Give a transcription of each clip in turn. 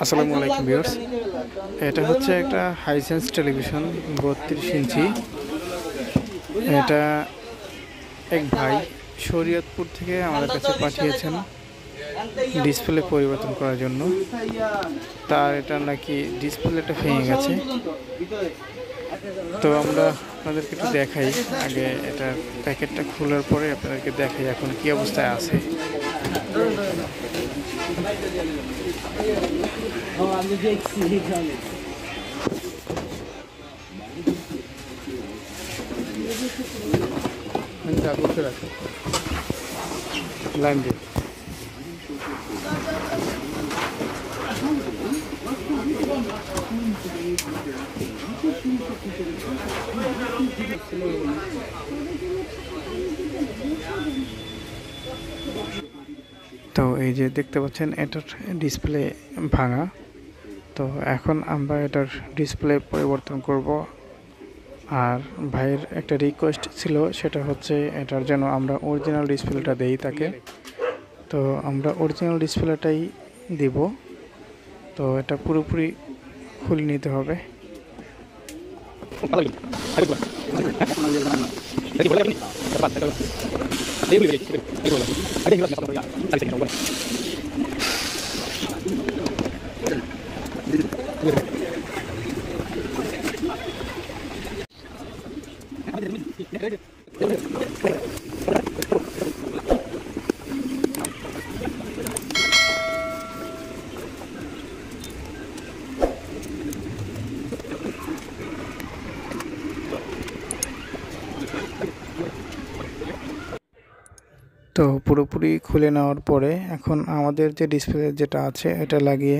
আসসালামু আলাইকুম ভিউয়ার্স, এটা হচ্ছে একটা হাইসেন্স টেলিভিশন 32 ইঞ্চি। এটা এক ভাই শরীয়তপুর থেকে আমাদের কাছে পাঠিয়েছেন ডিসপ্লে পরিবর্তন করার জন্য। তার এটা নাকি ডিসপ্লেটা ভেঙে গেছে, তো আমরা আপনাদেরকে একটু দেখাই। আগে এটার প্যাকেটটা খোলার পরে আপনাদেরকে দেখাই এখন কি অবস্থায় আছে। লাইন দিয়ে তো এই যে দেখতে পাচ্ছেন এটার ডিসপ্লে ভাঙা। তো এখন আমরা এটার ডিসপ্লে পরিবর্তন করব। আর ভাইয়ের একটা রিকোয়েস্ট ছিল, সেটা হচ্ছে এটার যেন আমরা অরিজিনাল ডিসপ্লেটা দেই তাকে। তো আমরা অরিজিনাল ডিসপ্লেটাই দিব। তো এটা পুরোপুরি খুলে নিতে হবে। তো পুরোপুরি খুলে নেওয়ার পরে এখন আমাদের যে ডিসপ্লে যেটা আছে এটা লাগিয়ে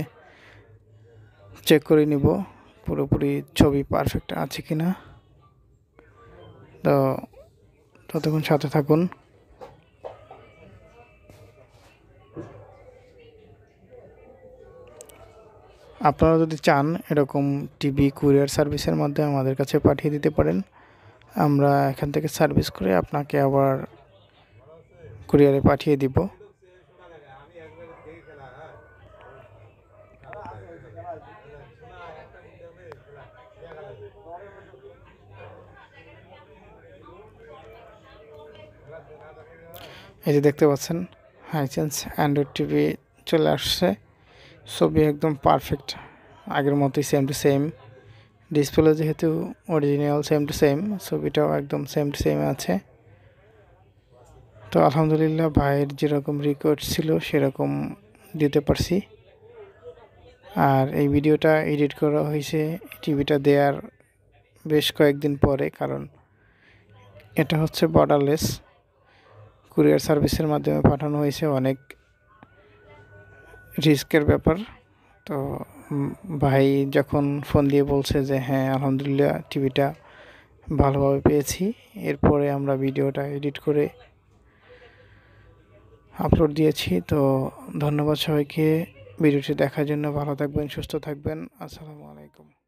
চেক করে নিব পুরোপুরি ছবি পারফেক্ট আছে কিনা। তো ততক্ষণ সাথে থাকুন। আপনারা যদি চান এরকম টিভি কুরিয়ার সার্ভিসের মাধ্যমে আমাদের কাছে পাঠিয়ে দিতে পারেন। আমরা এখান থেকে সার্ভিস করে আপনাকে আবার কুরিয়ারে পাঠিয়ে দিব। এই যে দেখতে পাচ্ছেন হাইসেন্স অ্যান্ড্রয়েড টিভি চলে আসছে। ছবি একদম পারফেক্ট, আগের মতোই সেম টু সেম। ডিসপ্লে যেহেতু অরিজিনাল সেম টু সেম, ছবিটাও একদম সেম টু সেম আছে। তো আলহামদুলিল্লাহ ভাইয়ের যেরকম রিকোয়েস্ট ছিল সেরকম দিতে পারছি। আর এই ভিডিওটা এডিট করা হয়েছে টিভিটা দেওয়ার বেশ কয়েকদিন পরে, কারণ এটা হচ্ছে বর্ডারলেস কুরিয়ার সার্ভিসের মাধ্যমে পাঠানো হয়েছে, অনেক রিস্কের ব্যাপার। তো ভাই যখন ফোন দিয়ে বলছে যে হ্যাঁ আলহামদুলিল্লাহ টিভিটা ভালোভাবে পেয়েছি, এরপরে আমরা ভিডিওটা এডিট করে আপলোড দিয়েছি। তো ধন্যবাদ সবাইকে ভিডিওটি দেখার জন্য। ভালো থাকবেন, সুস্থ থাকবেন। আসসালামু আলাইকুম।